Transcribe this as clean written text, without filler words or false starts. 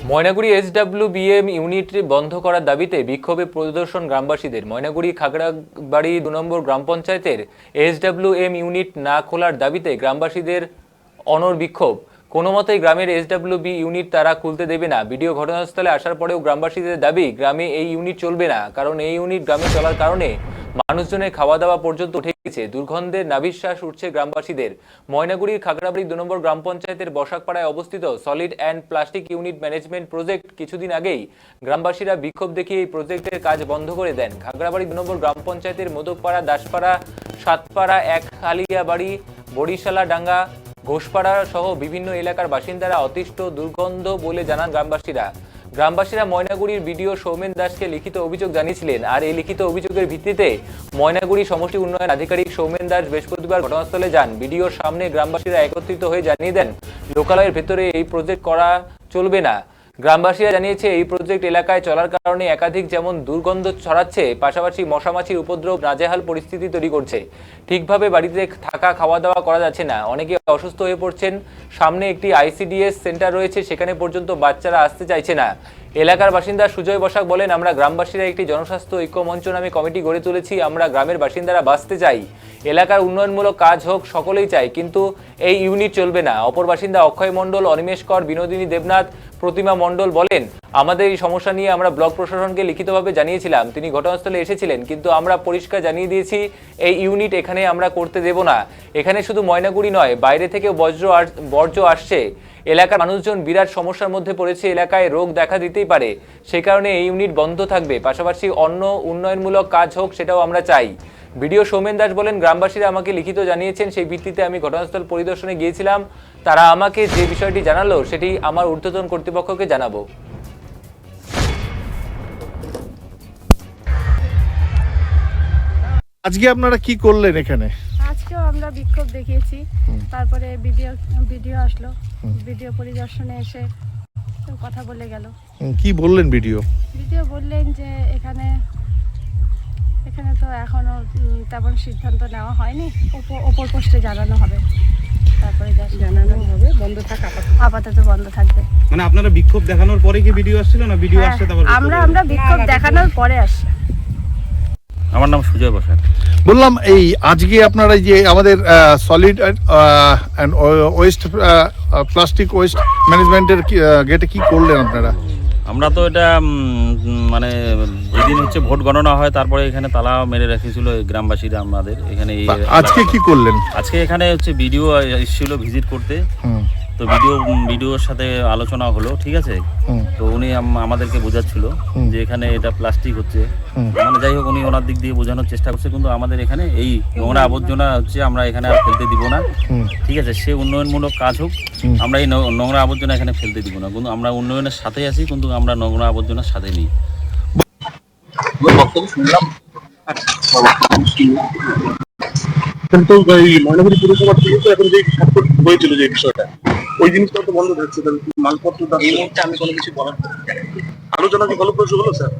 Maynaguri এসডব্লিউবিএম unit বন্ধ করার দাবিতে বিক্ষোভে প্রদর্শন গ্রামবাসীদের। ময়নাগুড়ি খাগড়াবাড়ি ২ নম্বর গ্রাম পঞ্চায়েতের এসডব্লিউএম ইউনিট না খোলার দাবিতে গ্রামবাসীদের অনড় বিক্ষোভ। কোনো মতেই গ্রামের এসডব্লিউবি ইউনিট তারা খুলতে দেবে না। ভিডিও ঘটনাস্থলে আসার পরেও গ্রামবাসীদের দাবি গ্রামে এই ইউনিট চলবে না, কারণ এই ইউনিট গ্রামে চলার কারণে মানুষজনের খাওয়া দাওয়া পর্যন্ত উঠে গেছে। দুর্গন্ধের নাভিশ্বাস উঠছে গ্রামবাসীদের। ময়নাগুড়ির খাগড়াবাড়ি ২ নম্বর গ্রাম পঞ্চায়েতের বসাকপাড়ায় অবস্থিত solid and plastic unit management project কিছুদিন আগেই গ্রামবাসীরা বিক্ষোভ দেখিয়ে এই প্রজেক্টের কাজ বন্ধ করে দেন। খাগড়াবাড়ি ২ নম্বর গ্রাম পঞ্চায়েতের মোদকপাড়া, দাসপাড়া, সাতপাড়া, একহালিয়াবাড়ি, বরিশালা ডাঙ্গা, ঘোষপাড়া সহ বিভিন্ন এলাকার বাসিন্দারা অতিষ্ঠ দুর্গন্ধ বলে জানান গ্রামবাসীরা ময়নাগুড়ির বিডিও সৌমেন দাসকে লিখিত অভিযোগ জানিয়েছিলেন। আর এই লিখিত অভিযোগের ভিত্তিতে ময়নাগুড়ি সমষ্টি উন্নয়ন আধিকারিক সৌমেন দাস বৃহস্পতিবার ঘটনাস্থলে যান। বিডিওর সামনে গ্রামবাসীরা একত্রিত হয়ে জানিয়ে দেন লোকালয়ের ভেতরে এই প্রজেক্ট করা চলবে না। গ্রামবাসীরা জানিয়েছে এই প্রজেক্ট এলাকায় চলার কারণে একাধিক যেমন দুর্গন্ধ ছড়াচ্ছে, পাশাপাশি মশামাছির উপদ্রব নাজেহাল পরিস্থিতি তৈরি করছে। ঠিকভাবে বাড়িতে থাকা খাওয়া দাওয়া করা যাচ্ছে না, অনেকে অসুস্থ হয়ে পড়ছেন। সামনে একটি আইসিডিএস সেন্টার রয়েছে, সেখানে পর্যন্ত বাচ্চারা আসতে চাইছে না। এলাকার বাসিন্দা সুজয় বসাক বলেন, আমরা গ্রামবাসীরা একটি জনস্বাস্থ্য ঐক্য মঞ্চ নামে কমিটি গড়ে তুলেছি। আমরা গ্রামের বাসিন্দারা বাঁচতে চাই, এলাকার উন্নয়নমূলক কাজ হোক, সকলেই চাই, কিন্তু এই ইউনিট চলবে না। অপর বাসিন্দা অক্ষয় মণ্ডল, অনিমেষ কর, বিনোদিনী দেবনাথ, প্রতিমা মণ্ডল বলেন, আমাদের এই সমস্যা নিয়ে আমরা ব্লক প্রশাসনকে লিখিতভাবে জানিয়েছিলাম। তিনি ঘটনাস্থলে এসেছিলেন, কিন্তু আমরা পরিষ্কার জানিয়ে দিয়েছি এই ইউনিট এখানে আমরা করতে দেব না। এখানে শুধু ময়নাগুড়ি নয়, বাইরে থেকেও বর্জ্য আসছে। এলাকার মানুষজন বিরাট সমস্যার মধ্যে পড়েছে, এলাকায় রোগ দেখা দিতেই পারে, সে কারণে এই ইউনিট বন্ধ থাকবে। পাশাপাশি অন্য উন্নয়নমূলক কাজ হোক, সেটাও আমরা চাই। বিডিও সৌমেন দাস বলেন, গ্রামবাসীরা আমাকে লিখিত জানিয়েছেন, সেই ভিত্তিতে আমি ঘটনাস্থল পরিদর্শনে গিয়েছিলাম। তারা আমাকে যে বিষয়টি জানালো সেটি আমার ঊর্ধ্বতন কর্তৃপক্ষকে জানাবো। আজকে আপনারা কি করলেন এখানে? আজকেও আমরা বিক্ষোভ দেখিয়েছি। তারপরে ভিডিও আসলো, ভিডিও পরিদর্শনে এসে কথা বলে গেল। কি বললেন ভিডিও বললেন যে এখানে তো এখনো তেমন সিদ্ধান্ত নেওয়া হয়নি, ওপর পোস্টে জানানো হবে, তারপরে জানানো হবে। বন্ধ থাকা আপাতত বন্ধ থাকবে। মানে আপনারা বিক্ষোভ দেখানোর পরে কি ভিডিও আসছিল না? ভিডিও আসছে তারপর আমরা বিক্ষোভ দেখানোর পরে আসছে। আমার নাম সুজয় বসাক। বললাম, এই আজকে আপনারা যে আমাদের solid and West plastic waste ম্যানেজমেন্টের গেটে কি করলেন আপনারা? আমরা তো এটা মানে যেদিন হচ্ছে ভোট গণনা হয় তারপরে এখানে তালা মেরে রেখেছিল গ্রামবাসীরা আমাদের এখানে। আজকে কি করলেন? আজকে এখানে হচ্ছে ভিডিও এসেছিল ভিজিট করতে, তো ভিডিওর সাথে আলোচনা হলো, ঠিক আছে। তো উনি আমাদেরকে বোঝাচ্ছিল যে এখানে এটা প্লাস্টিক হচ্ছে, মানে যাই হোক উনি ওনার দিক দিয়ে বোঝানোর চেষ্টা করছে, কিন্তু আমাদের এখানে এই নোংরা আবর্জনা হচ্ছে আমরা এখানে আর ফেলতে দিব না, ঠিক আছে। সে উন্নয়নমূলক কাজ হোক, আমরা এই নোংরা আবর্জনা এখানে ফেলতে দিব না, কিন্তু আমরা উন্নয়নের সাথেই আছি, কিন্তু আমরা নোংরা আবর্জনার সাথে নেই। কিন্তু এই ময়নাগুড়ি পুরসভার থেকে তো এখন যে সাপোর্ট হয়েছিল যে বিষয়টা, ওই জিনিসটা তো বন্ধ থাকছে। মালপত্র এই মুহূর্তে আমি কোনো কিছু বলার আলোচনা কি ফলপ্রসূ হলো স্যার?